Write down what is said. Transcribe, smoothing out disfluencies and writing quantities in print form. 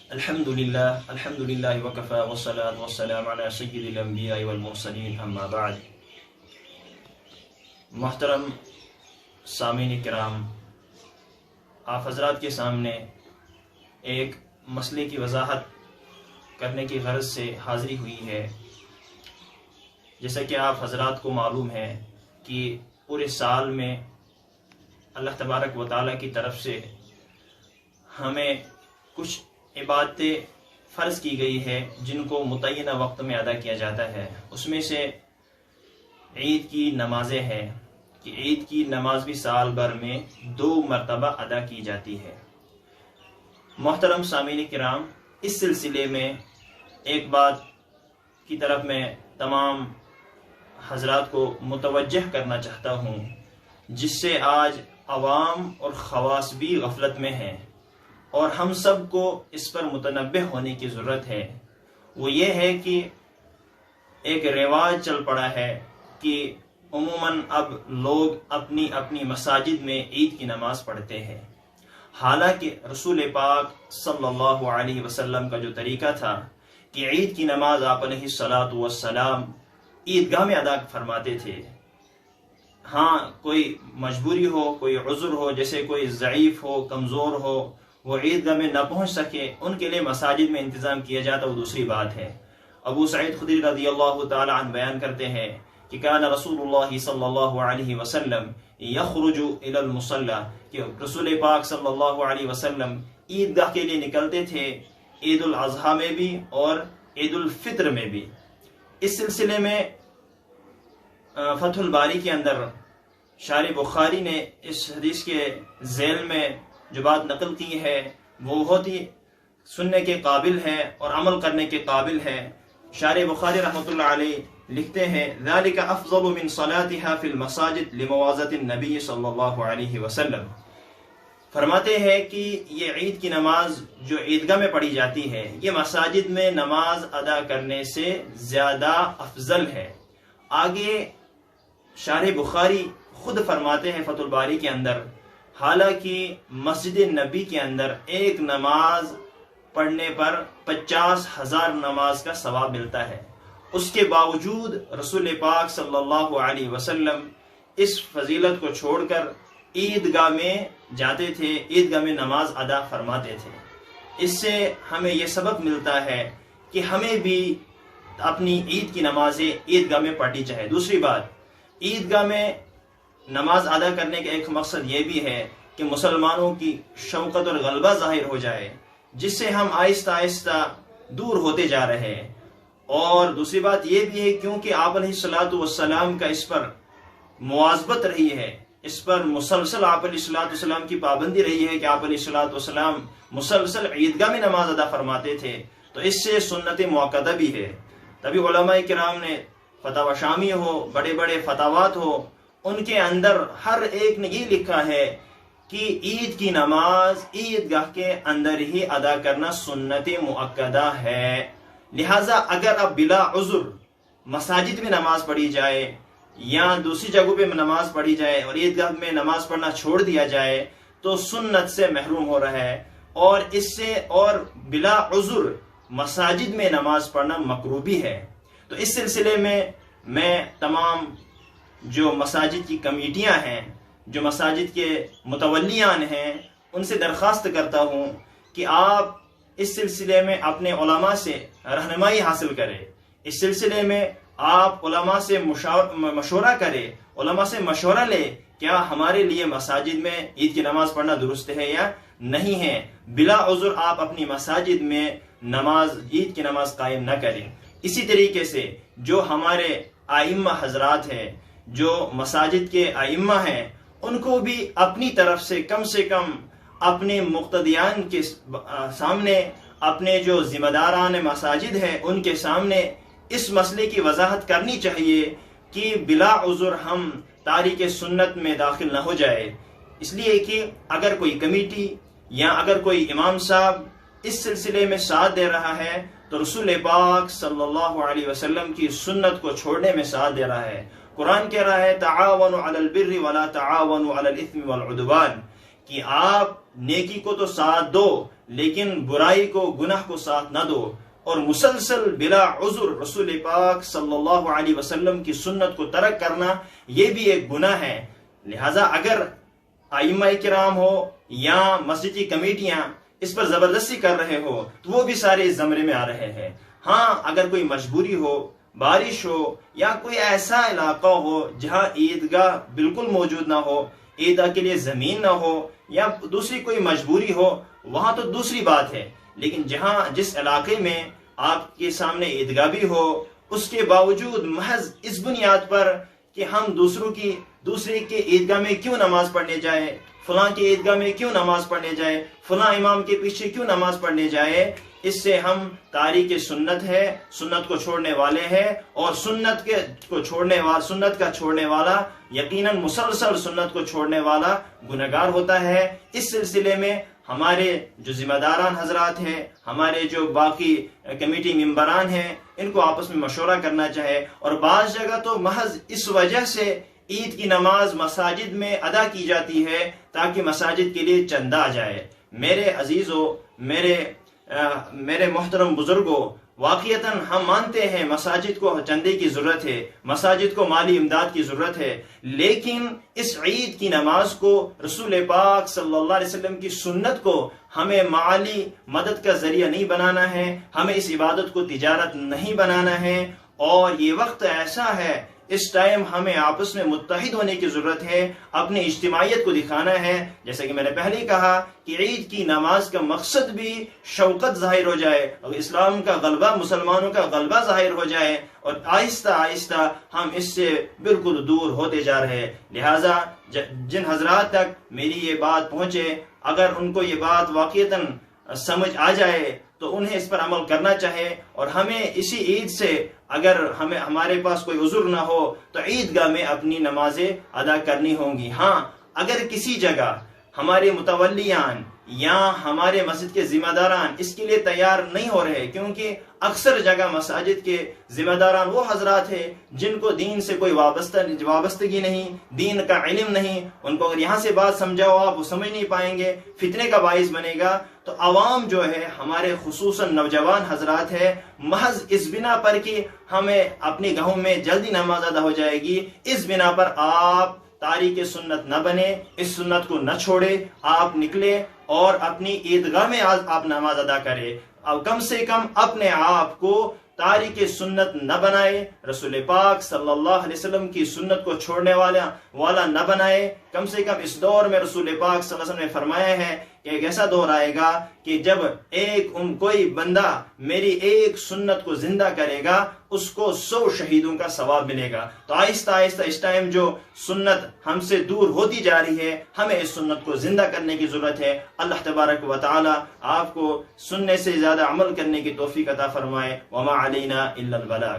الحمدللہ وکفی والصلاة والسلام علی سید الانبیاء والمرسلین اما بعد۔ محترم سامعین کرام، آپ حضرات کے سامنے ایک مسئلے کی وضاحت کرنے کی غرض سے حاضری ہوئی ہے۔ جیسا کہ آپ حضرات کو معلوم ہے کہ پورے سال میں اللہ تبارک و تعالیٰ کی طرف سے ہمیں کچھ عبادتیں فرض کی گئی ہے جن کو متعینہ وقت میں ادا کیا جاتا ہے۔ اس میں سے عید کی نمازیں ہیں کہ عید کی نماز بھی سال بھر میں 2 مرتبہ ادا کی جاتی ہے۔ محترم سامعین کرام، اس سلسلے میں ایک بات کی طرف میں تمام حضرات کو متوجہ کرنا چاہتا ہوں، جس سے آج عوام اور خواص بھی غفلت میں ہیں اور ہم سب کو اس پر متنبہ ہونے کی ضرورت ہے۔ وہ یہ ہے کہ ایک رواج چل پڑا ہے کہ عموماً اب لوگ اپنی اپنی مساجد میں عید کی نماز پڑھتے ہیں، حالانکہ رسول پاک صلی اللہ علیہ وسلم کا جو طریقہ تھا کہ عید کی نماز آپ علیہ الصلاۃ والسلام عیدگاہ میں ادا فرماتے تھے۔ ہاں، کوئی مجبوری ہو، کوئی عذر ہو، جیسے کوئی ضعیف ہو، کمزور ہو، وہ عیدگاہ میں نہ پہنچ سکے، ان کے لیے مساجد میں انتظام کیا جاتا، وہ دوسری بات ہے۔ ابو سعید خدری رضی اللہ تعالی عنہ بیان کرتے ہیں کہ کان رسول اللہ صلی اللہ علیہ وسلم یخرج الی المصلی، کہ رسول پاک صلی اللہ علیہ وسلم عیدگاہ کے لیے نکلتے تھے عید الاضحیٰ میں بھی اور عید الفطر میں بھی۔ اس سلسلے میں فتح الباری کے اندر شارح بخاری نے اس حدیث کے ذیل میں جو بات نقل کی ہے وہ بہت ہی سننے کے قابل ہے اور عمل کرنے کے قابل ہے۔ شارح بخاری رحمۃ اللہ علیہ لکھتے ہیں ذالک افضل من صلاتها فی المساجد لمواظبۃ النبی صلی اللہ علیہ وسلم، فرماتے ہیں کہ یہ عید کی نماز جو عیدگاہ میں پڑھی جاتی ہے یہ مساجد میں نماز ادا کرنے سے زیادہ افضل ہے۔ آگے شارح بخاری خود فرماتے ہیں فتح الباری کے اندر، حالانکہ مسجد نبی کے اندر ایک نماز پڑھنے پر 50,000 نماز کا ثواب ملتا ہے، اس کے باوجود رسول پاک صلی اللہ علیہ وسلم اس فضیلت کو چھوڑ کر عیدگاہ میں جاتے تھے، عیدگاہ میں نماز ادا فرماتے تھے۔ اس سے ہمیں یہ سبق ملتا ہے کہ ہمیں بھی اپنی عید کی نمازیں عیدگاہ میں پڑھنی چاہیے۔ دوسری بات، عیدگاہ میں نماز ادا کرنے کا ایک مقصد یہ بھی ہے کہ مسلمانوں کی شوقت اور غلبہ ظاہر ہو جائے، جس سے ہم آہستہ آہستہ دور ہوتے جا رہے ہیں۔ اور دوسری بات یہ بھی ہے کیونکہ آپ علیہ الصلاۃ والسلام کا اس پر مواظبت رہی ہے، اس پر مسلسل آپ علیہ الصلاۃ والسلام کی پابندی رہی ہے کہ آپ علیہ الصلاۃ والسلام مسلسل عیدگاہ میں نماز ادا فرماتے تھے، تو اس سے سنت موقدہ بھی ہے۔ تبھی علماء کرام نے فتاوی شامی ہو، بڑے بڑے فتاوات ہو، ان کے اندر ہر ایک نے یہ لکھا ہے کہ عید کی نماز عیدگاہ کے اندر ہی ادا کرنا سنت مؤکدہ ہے۔ لہٰذا اگر اب بلا عذر مساجد میں نماز پڑھی جائے یا دوسری جگہوں پہ نماز پڑھی جائے اور عیدگاہ میں نماز پڑھنا چھوڑ دیا جائے تو سنت سے محروم ہو رہا ہے، اور اس سے اور بلا عذر مساجد میں نماز پڑھنا مکروہ بھی ہے۔ تو اس سلسلے میں تمام جو مساجد کی کمیٹیاں ہیں، جو مساجد کے متولیان ہیں، ان سے درخواست کرتا ہوں کہ آپ اس سلسلے میں اپنے علماء سے رہنمائی حاصل کریں، اس سلسلے میں آپ علماء سے مشورہ کریں، علماء سے مشورہ لیں کیا ہمارے لیے مساجد میں عید کی نماز پڑھنا درست ہے یا نہیں ہے۔ بلا عذر آپ اپنی مساجد میں عید کی نماز قائم نہ کریں۔ اسی طریقے سے جو ہمارے ائمہ حضرات ہیں، جو مساجد کے ائمہ ہیں، ان کو بھی اپنی طرف سے کم اپنے مقتدیان کے سامنے، اپنے جو ذمہ داران مساجد ہیں ان کے سامنے اس مسئلے کی وضاحت کرنی چاہیے کہ بلا عذر ہم تارک سنت میں داخل نہ ہو جائے۔ اس لیے کہ اگر کوئی کمیٹی یا اگر کوئی امام صاحب اس سلسلے میں ساتھ دے رہا ہے تو رسول پاک صلی اللہ علیہ وسلم کی سنت کو چھوڑنے میں ساتھ دے رہا ہے۔ قرآن کہہ رہا ہے تعاونوا علی البر ولا تعاونوا علی الاثم والعدوان، کہ آپ نیکی کو تو ساتھ دو لیکن برائی کو گناہ کو ساتھ نہ دو، اور مسلسل بلا عذر رسول پاک صلی اللہ علیہ وسلم کی سنت کو ترک کرنا یہ بھی ایک گناہ ہے۔ لہٰذا اگر ائمہ کرام ہو یا مسجد کی کمیٹیاں اس پر زبردستی کر رہے ہو تو وہ بھی سارے اس زمرے میں آ رہے ہیں۔ ہاں اگر کوئی مجبوری ہو، بارش ہو، یا کوئی ایسا علاقہ ہو جہاں عیدگاہ بالکل موجود نہ ہو، عیدگاہ کے لیے زمین نہ ہو، یا دوسری کوئی مجبوری ہو، وہاں تو دوسری بات ہے۔ لیکن جس علاقے میں آپ کے سامنے عیدگاہ بھی ہو، اس کے باوجود محض اس بنیاد پر کہ ہم دوسرے کے عیدگاہ میں کیوں نماز پڑھنے جائیں، فلاں کے عیدگاہ میں کیوں نماز پڑھنے جائے، فلاں امام کے پیچھے کیوں نماز پڑھنے جائے، اس سے ہم تاریک سنت ہے، سنت کو چھوڑنے والے ہیں، اور سنت کا چھوڑنے والا یقیناً مسلسل سنت کو چھوڑنے والا گنہگار ہوتا ہے۔ اس سلسلے میں ہمارے جو ذمہ داران حضرات ہیں، ہمارے جو باقی کمیٹی ممبران ہیں، ان کو آپس میں مشورہ کرنا چاہے۔ اور بعض جگہ تو محض اس وجہ سے عید کی نماز مساجد میں ادا کی جاتی ہے تاکہ مساجد کے لیے چندہ آ جائے۔ میرے عزیزو، میرے محترم بزرگوں، واقعتاً ہم مانتے ہیں مساجد کو چندے کی ضرورت ہے، مساجد کو مالی امداد کی ضرورت ہے، لیکن اس عید کی نماز کو، رسول پاک صلی اللہ علیہ وسلم کی سنت کو ہمیں مالی مدد کا ذریعہ نہیں بنانا ہے، ہمیں اس عبادت کو تجارت نہیں بنانا ہے۔ اور یہ وقت ایسا ہے، اس ٹائم ہمیں آپس میں متحد ہونے کی ضرورت ہے، اپنی اجتماعیت کو دکھانا ہے۔ جیسا کہ میں نے پہلے کہا کہ عید کی نماز کا مقصد بھی شوقت ظاہر ہو جائے، اور اسلام کا غلبہ، مسلمانوں کا غلبہ ظاہر ہو جائے، اور آہستہ آہستہ ہم اس سے بالکل دور ہوتے جا رہے ہیں۔ لہٰذا جن حضرات تک میری یہ بات پہنچے، اگر ان کو یہ بات واقعتاً سمجھ آ جائے تو انہیں اس پر عمل کرنا چاہے، اور ہمیں اسی عید سے اگر ہمارے پاس کوئی عذر نہ ہو تو عیدگاہ میں اپنی نمازیں ادا کرنی ہوں گی۔ ہاں اگر کسی جگہ ہمارے متولیان یا ہمارے مسجد کے ذمہ داران اس کے لیے تیار نہیں ہو رہے، کیونکہ اکثر جگہ مساجد کے ذمہ داران وہ حضرات ہیں جن کو دین سے کوئی وابستگی نہیں، دین کا علم نہیں، ان کو اگر یہاں سے بات سمجھاؤ آپ وہ سمجھ نہیں پائیں گے، فتنے کا باعث بنے گا۔ تو عوام جو ہے، ہمارے خصوصاً نوجوان حضرات ہے، محض اس بنا پر کہ ہمیں اپنی گاہوں میں جلدی نماز ادا ہو جائے گی، اس بنا پر آپ تاریک سنت نہ بنے، اس سنت کو نہ چھوڑے، آپ نکلے اور اپنی عیدگاہ میں آپ نماز ادا کرے، اور کم سے کم اپنے آپ کو تاریک سنت نہ بنائے، رسول پاک صلی اللہ علیہ وسلم کی سنت کو چھوڑنے والا نہ بنائے۔ کم سے کم اس دور میں رسول پاک صلی اللہ علیہ وسلم نے فرمایا ہے کہ ایک ایسا دور آئے گا کہ جب کوئی بندہ میری ایک سنت کو زندہ کرے گا، اس کو 100 شہیدوں کا ثواب ملے گا۔ تو آہستہ آہستہ اس ٹائم جو سنت ہم سے دور ہوتی جا رہی ہے، ہمیں اس سنت کو زندہ کرنے کی ضرورت ہے۔ اللہ تبارک و تعالی آپ کو سننے سے زیادہ عمل کرنے کی توفیق عطا فرمائے۔ وما علینا الا البلاغ۔